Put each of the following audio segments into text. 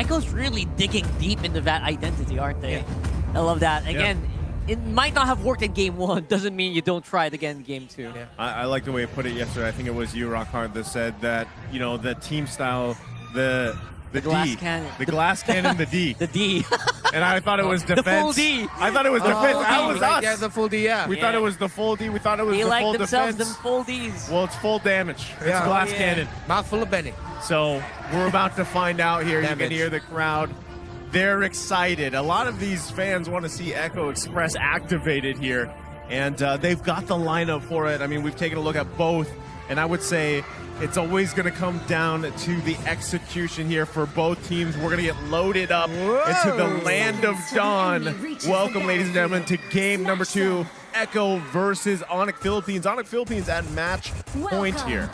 Echo's really digging deep into that identity, aren't they? I love that. Again, it might not have worked in game 1. Doesn't mean you don't try it again in game 2. Yeah. I like the way you put it yesterday. I think it was you, Rockhard, that said that, you know, the team style, the glass D. cannon. The glass cannon, the D. The D. And I thought it was defense. The full D. I thought it was defense. That was us. Yeah, the full D, yeah. We thought it was the full D. We thought it was They the like full themselves defense. them full Ds. Well, it's full damage. It's Yeah. glass cannon. Mouthful of Benny. So we're about to find out here. You Damage. can hear the crowd. They're excited. A lot of these fans want to see Echo Express activated here. And they've got the lineup for it. I mean, we've taken a look at both. And I would say it's always going to come down to the execution here for both teams. We're going to get loaded up into the land of dawn. Welcome, ladies and gentlemen, to game number 2. Echo versus Onic Philippines. Onic Philippines at match point here.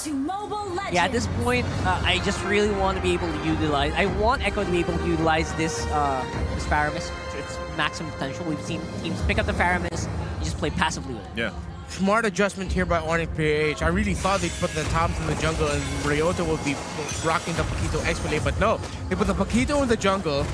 Yeah, at this point, I just really want to be able to utilize. I want Echo to be able to utilize this Paramis to its maximum potential. We've seen teams pick up the Paramis and just play passively with it. Yeah. Smart adjustment here by Onic PH. I really thought they'd put the Toms in the jungle and Ryota would be rocking the Paquito X-Play, but no. They put the Paquito in the jungle.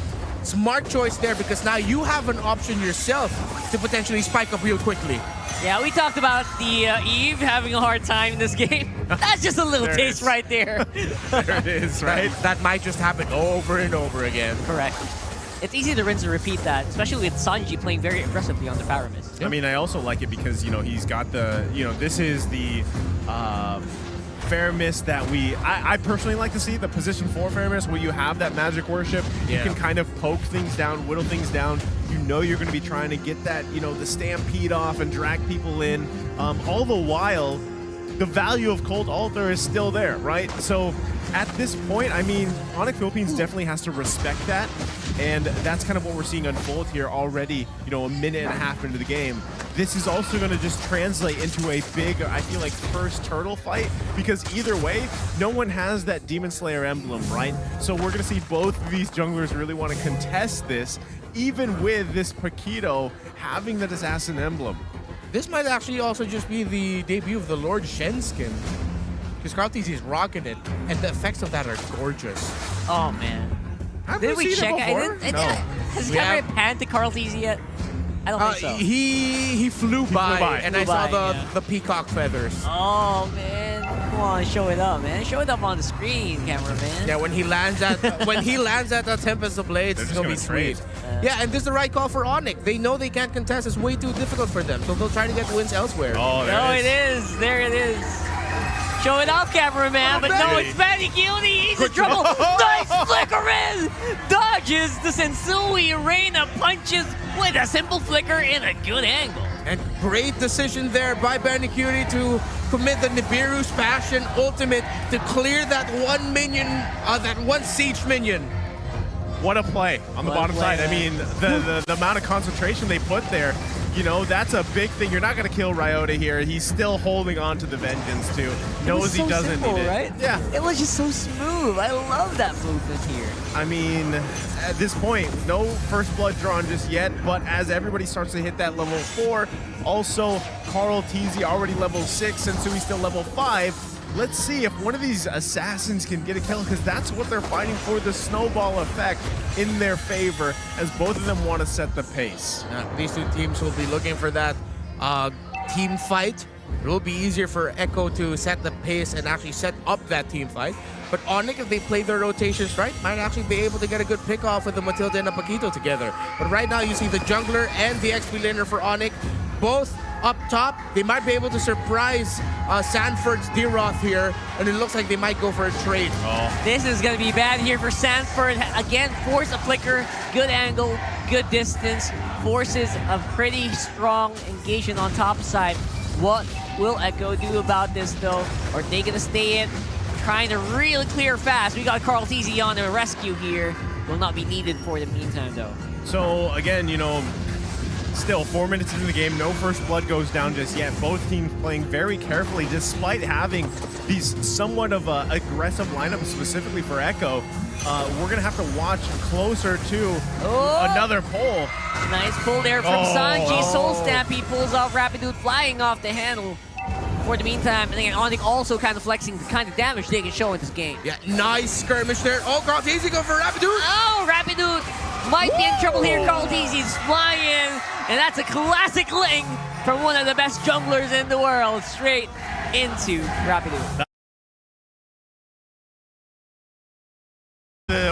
Smart choice there because now you have an option yourself to potentially spike up real quickly. Yeah, we talked about the Eve having a hard time in this game. That's just a little taste right there. There it is, right? That might just happen over and over again. Correct. It's easy to rinse and repeat that, especially with Sanji playing very aggressively on the Paramis. I mean, I also like it because, you know, he's got the, you know, this is the Faramis that I personally like to see, the position 4 Faramis where you have that magic worship. You can kind of poke things down, whittle things down. You know you're going to be trying to get that, you know, the stampede off and drag people in. All the while, the value of Cold Altar is still there, right? So at this point, I mean, Onic Philippines definitely has to respect that. And that's kind of what we're seeing unfold here already, you know, a minute and a half into the game. This is also going to just translate into a big, I feel like, first turtle fight, because either way, no one has that Demon Slayer emblem, right? So we're going to see both of these junglers really want to contest this, even with this Paquito having that assassin emblem. This might actually also just be the debut of the Lord Shen skin. Because Carl is rocking it, and the effects of that are gorgeous. Oh, man. Have Did we check it? No. Has he ever panned to Carl Teasy yet? I don't think so. He flew by, and I saw yeah. the peacock feathers. Oh, man. Come on, show it up, man. Show it up on the screen, cameraman. Yeah, when he lands at the Tempest of Blades, it's gonna be sweet. Yeah, and this is the right call for Onic. They know they can't contest. It's way too difficult for them, so they'll try to get wins elsewhere. Oh, it is. There it is. Show it off, cameraman, but no, it's Benny Guilty. He's in trouble. Nice flicker in. Dodges the Sensui Reina punches with a simple flicker in a good angle. And great decision there by Bandicuti to commit the Nibiru's Passion Ultimate to clear that one minion, that one siege minion. What a play on the bottom side. I mean, the amount of concentration they put there, you know, that's a big thing. You're not going to kill Ryota here. He's still holding on to the Vengeance, too. Knows he doesn't simple, need it. Right? Yeah. It was just so smooth. I love that movement here. I mean, at this point, no first blood drawn just yet, but as everybody starts to hit that level 4, also Carl Teasy already level 6, and so he's still level 5. Let's see if one of these assassins can get a kill, because that's what they're fighting for, the snowball effect in their favor, as both of them want to set the pace. These two teams will be looking for that team fight. It will be easier for Echo to set the pace and actually set up that team fight. But Onic, if they play their rotations right, might actually be able to get a good pick off with the Matilda and the Paquito together. But right now, you see the jungler and the XP laner for Onic, both up top. They might be able to surprise Sanford's Deeroth here, and it looks like they might go for a trade. This is going to be bad here for Sanford. Again, force a flicker, good angle, good distance, forces a pretty strong engagement on top side. What will Echo do about this, though? Are they going to stay in? Trying to really clear fast. We got Carl Teasy on the rescue here. Will not be needed for the meantime, though. So, again, you know, still 4 minutes into the game, no first blood goes down just yet. Both teams playing very carefully despite having these somewhat of aggressive lineups specifically for Echo. We're going to have to watch closer to another pull. Nice pull there from Sanji. Soul Stamp, he pulls off Rapidude flying off the handle. for the meantime. And again, Onic also kind of flexing the kind of damage they can show in this game. Yeah, nice skirmish there. Oh, Carl Teasy go for Rapidude. Oh, Rapidude might be in trouble here. Carl Teasy's flying. And that's a classic link from one of the best junglers in the world. Straight into Rapidude.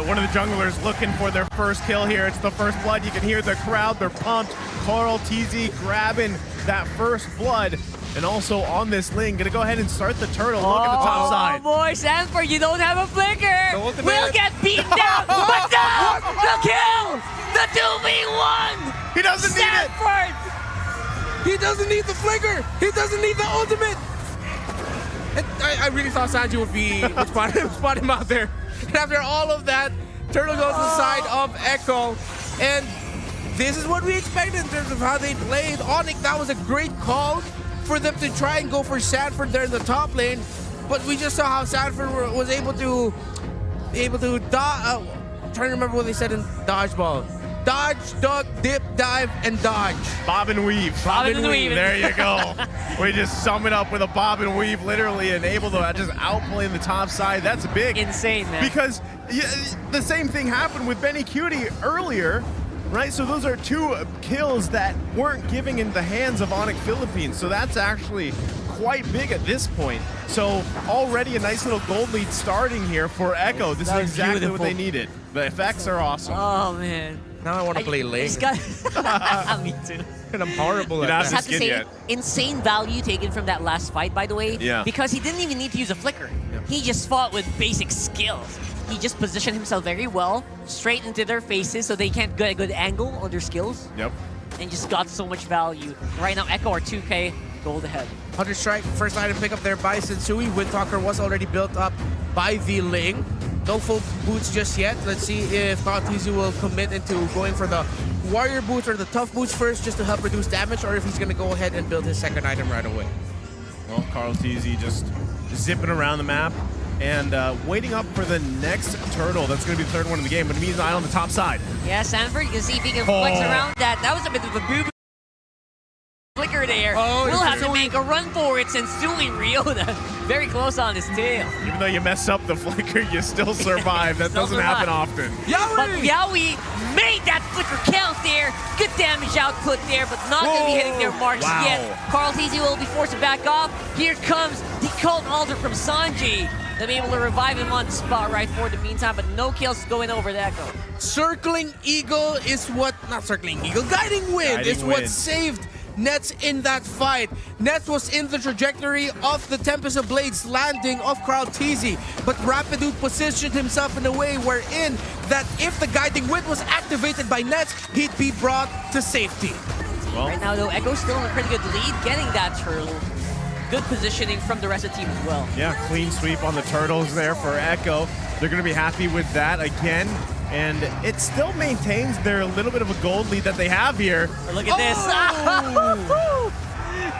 One of the junglers looking for their first kill here. It's the first blood. You can hear the crowd. They're pumped. Carl TZ grabbing that first blood. And also on this lane, gonna go ahead and start the turtle. Look at the top side. Oh boy, Sanford, you don't have a flicker. ultimate. We'll get beaten down. But no! The kill! The 2v1! He doesn't need it. Sanford! He doesn't need the flicker. He doesn't need the ultimate. And I really thought Sanji would spot him out there. And after all of that, Turtle goes to the side of Echo. And this is what we expected in terms of how they played. Onic, that was a great call for them to try and go for Sanford there in the top lane. But we just saw how Sanford was able to dodge. I'm trying to remember what they said in dodgeball. Dodge, duck, dip, dive, and dodge. Bob and weave. Bob and weave. There you go. We just sum it up with a bob and weave, literally, and able to just outplay the top side. That's big. Insane, man. Because the same thing happened with Benny Cutie earlier, right? So those are two kills that weren't giving in the hands of Onic Philippines. So that's actually quite big at this point. So already a nice little gold lead starting here for Echo. This is exactly beautiful. what they needed. The effects are awesome. Oh, man. Now I want to play lane. Me too. And I'm horrible at You're not that. I have to skin say, yet. insane value taken from that last fight, by the way. Yeah. Because he didn't even need to use a flicker. He just fought with basic skills. He just positioned himself very well, straight into their faces so they can't get a good angle on their skills. Yep. And just got so much value. Right now, Echo are 2K gold ahead. Hunter Strike, first item pick up there by Sensui. Windtalker was already built up by the Ling. No full boots just yet. Let's see if Tizu will commit into going for the warrior boots or the tough boots first just to help reduce damage, or if he's going to go ahead and build his second item right away. Well, Carl TZ just zipping around the map and waiting up for the next turtle. That's going to be the third one in the game, but meanwhile on the top side. Yeah, Sanford, you can see if he can flex around that. That was a bit of a boo-boo flicker there. Oh, we'll have to make a run for it since Sui Ryota very close on his tail. Even though you mess up the flicker, you still survive. That Still doesn't survive. happen often. But Yowie made that flicker count there. Good damage output there, but not going to be hitting their marks Wow. yet. Carl TZ will be forced to back off. Here comes the Cult Altar from Sanji. They'll be able to revive him on the spot right for the meantime, but no kills going over the Echo. Circling Eagle is what, not Circling Eagle, Guiding Wind is what saved Nets in that fight. Nets was in the trajectory of the Tempest of Blades landing of Carl TZ, but Rapidude positioned himself in a way wherein that if the Guiding Wind was activated by Nets, he'd be brought to safety. Well, Right now, though, Echo's still in a pretty good lead, getting that turtle. Good positioning from the rest of the team as well. yeah, clean sweep on the turtles there for Echo. They're going to be happy with that again. And it still maintains their little bit of a gold lead that they have here. But look at this.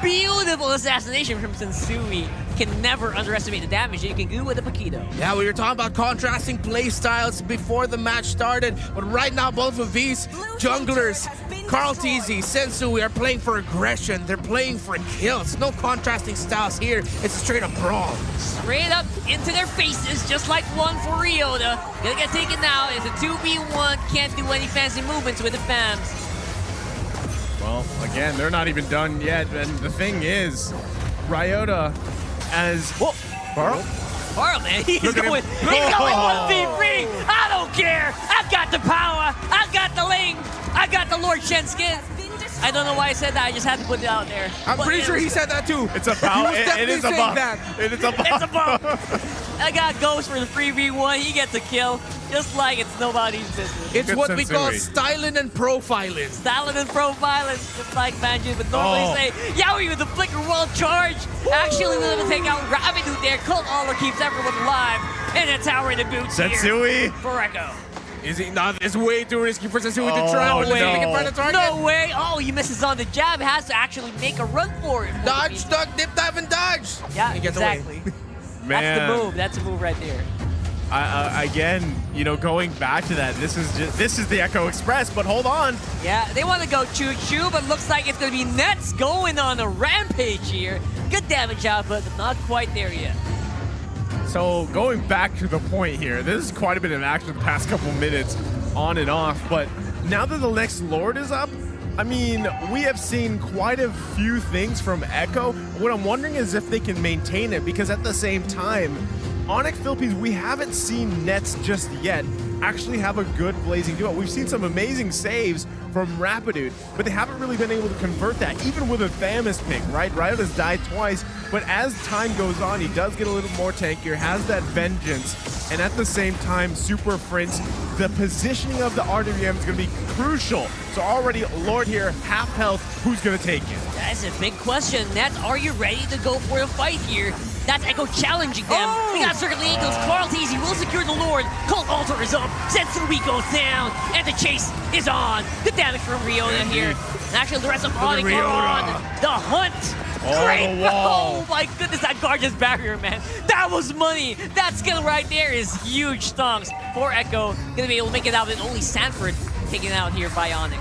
Beautiful assassination from Sensui. Can never underestimate the damage that you can do with a Paquito. Yeah, we were talking about contrasting play styles before the match started, but right now both of these junglers, Carl TZ, Sensui, are playing for aggression. They're playing for kills. No contrasting styles here. It's a straight up brawl. Straight up into their faces, just like one for Ryota. Gonna get taken now. It's a 2v1. Can't do any fancy movements with the FAMs. Well, again, they're not even done yet. And the thing is, Ryota as... Whoa, Carl? Carl, man, he's Look at going him. 1v3. I don't care. I've got the power. I've got the Ling. I got the Lord Shen skin. I don't know why I said that. I just had to put it out there. I'm pretty sure he said that too. It's a power. He was It is a definitely buff. saying that. It is a buff. It's a bump. I got Ghost for the 3v1. He gets a kill, just like it's nobody's business. It's Good what we call Sensui. styling and profiling. Styling and profiling, just like Manju would normally say. Yowie with the flicker well charged. Actually, we're going to take out Rapidude there. Cult Aller keeps everyone alive. And a tower in the boots here Sensui. for Echo. Is he not? It's way too risky for Sensui to Oh, travel no. in front of the target. No way. Oh, he misses on the jab. Has to actually make a run for it. Dodge, duck, dip, dive, and dodge. Yeah, He gets away. exactly. Man. That's the move. That's the move right there. Again, you know, going back to that, this is the Echo Express, but hold on. Yeah, they want to go choo-choo, but looks like it's going to be Nets going on a rampage here. Good damage output, but not quite there yet. So going back to the point here, this is quite a bit of action the past couple minutes on and off, but now that the next Lord is up, I mean, we have seen quite a few things from Echo. What I'm wondering is if they can maintain it, because at the same time, Onic Philippines, we haven't seen Nets just yet actually have a good blazing duo. We've seen some amazing saves from Rapidude, but they haven't really been able to convert that, even with a Thamus pick, right? Riot has died twice, but as time goes on, he does get a little more tankier, has that vengeance, and at the same time, Super Prince, the positioning of the RWM is going to be crucial. So already, Lord here, half health, who's going to take it? That's a big question. Nets, are you ready to go for a fight here? That's Echo challenging them. We got Circuit Eagles. Carl Teasy will secure the Lord. Cold Altar is up. Setsui goes down. And the chase is on. Good damage from Riona here. And actually, the rest of Onic are on the hunt. Great. Oh my goodness, that gorgeous barrier, man. That was money. That skill right there is huge stonks for Echo. Gonna be able to make it out with only Sanford taken out here by Onic.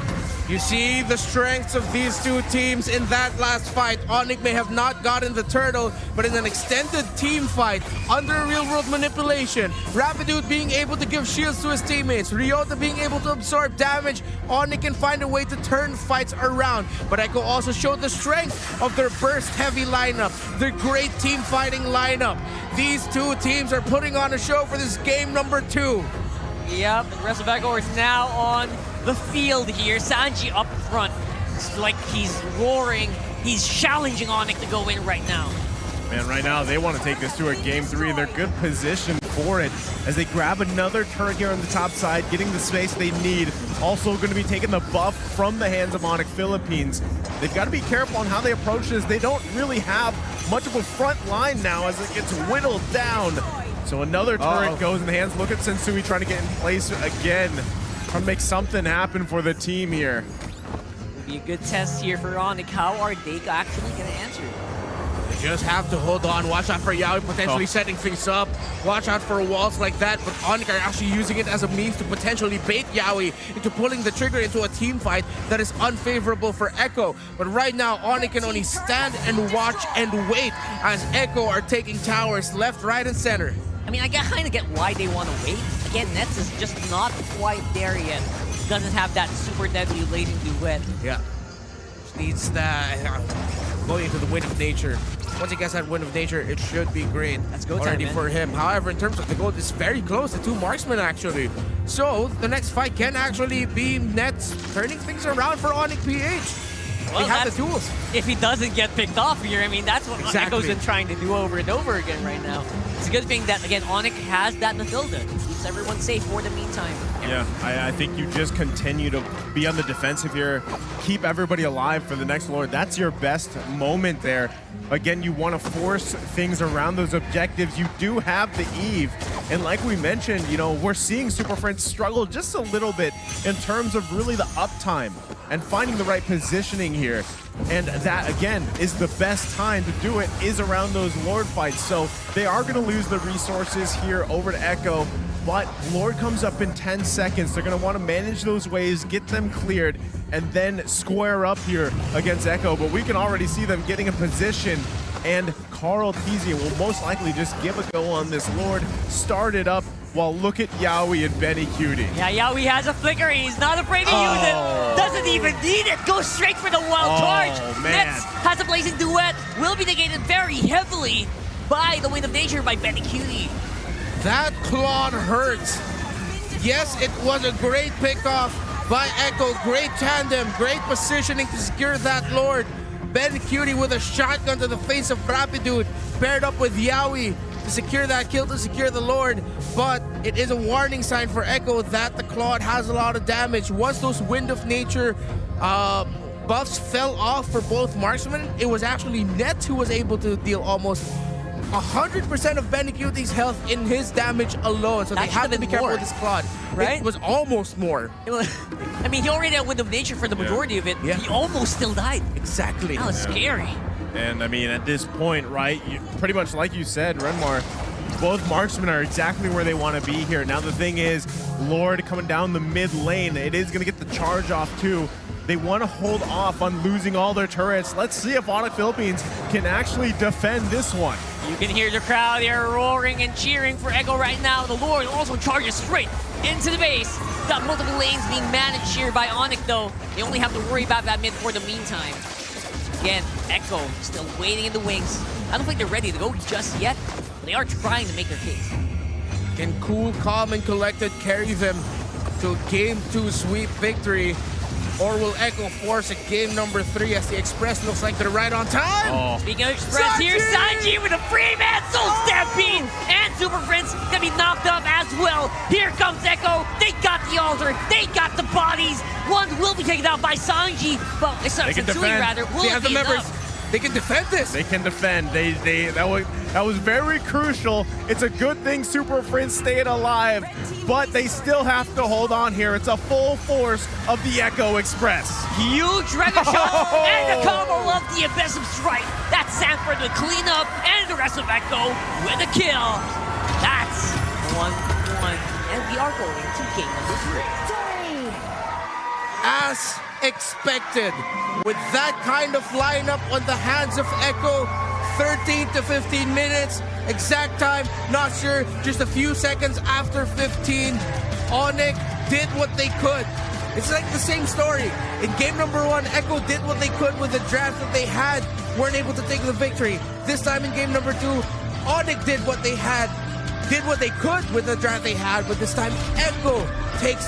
You see the strengths of these two teams in that last fight. Onic may have not gotten the turtle, but in an extended team fight, under real-world manipulation, Rapidude being able to give shields to his teammates, Ryota being able to absorb damage, Onic can find a way to turn fights around. But Echo also showed the strength of their burst-heavy lineup, their great team-fighting lineup. These two teams are putting on a show for this game number 2. Yep, the rest of Echo is now on the field here. Sanji up front. It's like he's roaring. He's challenging Onic to go in right now. Man, right now they want to take this to a game 3, and they're good position for it as they grab another turret here on the top side, getting the space they need. Also going to be taking the buff from the hands of Onic Philippines. They've got to be careful on how they approach this. They don't really have much of a front line now as it gets whittled down. So another turret goes in the hands. Look at Sensui trying to get in place again. Trying to make something happen for the team here. Will be a good test here for Onic. How are they actually going to answer? They just have to hold on. Watch out for Yaoi potentially setting things up. Watch out for walls like that. But Onic are actually using it as a means to potentially bait Yaoi into pulling the trigger into a team fight that is unfavorable for Echo. But right now, Onic can only stand and watch and wait as Echo are taking towers left, right, and center. I mean, I kind of get why they want to wait. Again, Nets is just not quite there yet. Doesn't have that super deadly blazing duet. Yeah. Just needs that going into the wind of nature. Once he gets that wind of nature, it should be great. That's go already time, for him. However, in terms of the goal, it's very close to 2 marksmen actually. So the next fight can actually be Nets turning things around for Onic PH. Well, they have the tools. If he doesn't get picked off here, I mean, that's what Exactly. Echo's been trying to do over and over again right now. It's a good thing that, again, Onic has that Mathilda. Keeps everyone safe for the meantime. Yeah, I think you just continue to be on the defensive here. Keep everybody alive for the next Lord. That's your best moment there. Again, you want to force things around those objectives. You do have the Eve. And like we mentioned, you know, we're seeing Super Friends struggle just a little bit in terms of really the uptime and finding the right positioning here. And that, again, is the best time to do it, is around those Lord fights. So they are going to lose the resources here over to Echo, but Lord comes up in 10 seconds. They're going to want to manage those waves, get them cleared, and then square up here against Echo. But we can already see them getting in position, and Carl Teasy will most likely just give a go on this Lord, start it up. Well, look at Yaoi and Benny Cutie. Yeah, Yaoi has a flicker. He's not afraid to use it. Doesn't even need it. Goes straight for the wild charge. Man. Nets has a blazing duet. Will be negated very heavily by the wind of nature by Benny Cutie. That Claude hurts. Yes, it was a great pickoff by Echo. Great tandem, great positioning to secure that Lord. Ben Cutie with a shotgun to the face of Rapidude, paired up with Yaoi to secure that kill, to secure the Lord. But it is a warning sign for Echo that the Claude has a lot of damage. Once those Wind of Nature buffs fell off for both marksmen, it was actually Nets who was able to deal almost 100% of Benny Cutie's health in his damage alone. So they have to be careful with this Claude. Right? It was almost more. I mean, he already had Wind of Nature for the majority of it. Yeah. He almost still died. Exactly. That was scary. And I mean, at this point, right, pretty much like you said, Renmar, Both marksmen are exactly where they want to be here. Now the thing is, Lord coming down the mid lane. It is going to get the charge off too. They want to hold off on losing all their turrets. Let's see if Onic Philippines can actually defend this one. You can hear the crowd there roaring and cheering for Echo right now. The Lord also charges straight into the base. Got multiple lanes being managed here by Onic though. They only have to worry about that mid for the meantime. Again, Echo still waiting in the wings. I don't think they're ready to go just yet, but they are trying to make their case. Can cool, calm, and collected carry them to Game 2 sweep victory? Or will Echo force a Game number 3 as the Express looks like they're right on time? Oh. Speaking of Express, here's Sanji with a free man soul stampede, and Super Prince gonna be knocked up as well. Here comes Echo. They got the altar. They got the bodies. One will be taken out by Sanji, but Sensui rather will They have the be members. enough. They can defend this. They can defend. That was very crucial. It's a good thing Super Prince stayed alive, but they still have to hold on here. It's a full force of the Echo Express. Huge Dragon Shot and a combo of the Abyss of Strife. That's Sanford with clean up and the rest of Echo with a kill. That's 1-1, and we are going to game number 3. As expected, with that kind of lineup on the hands of Echo, 13 to 15 minutes, exact time, not sure, just a few seconds after 15, Onic did what they could. It's like the same story. In game number 1, Echo did what they could with the draft that they had, weren't able to take the victory. This time in game number 2, Onic did what they could with the draft they had, but this time Echo takes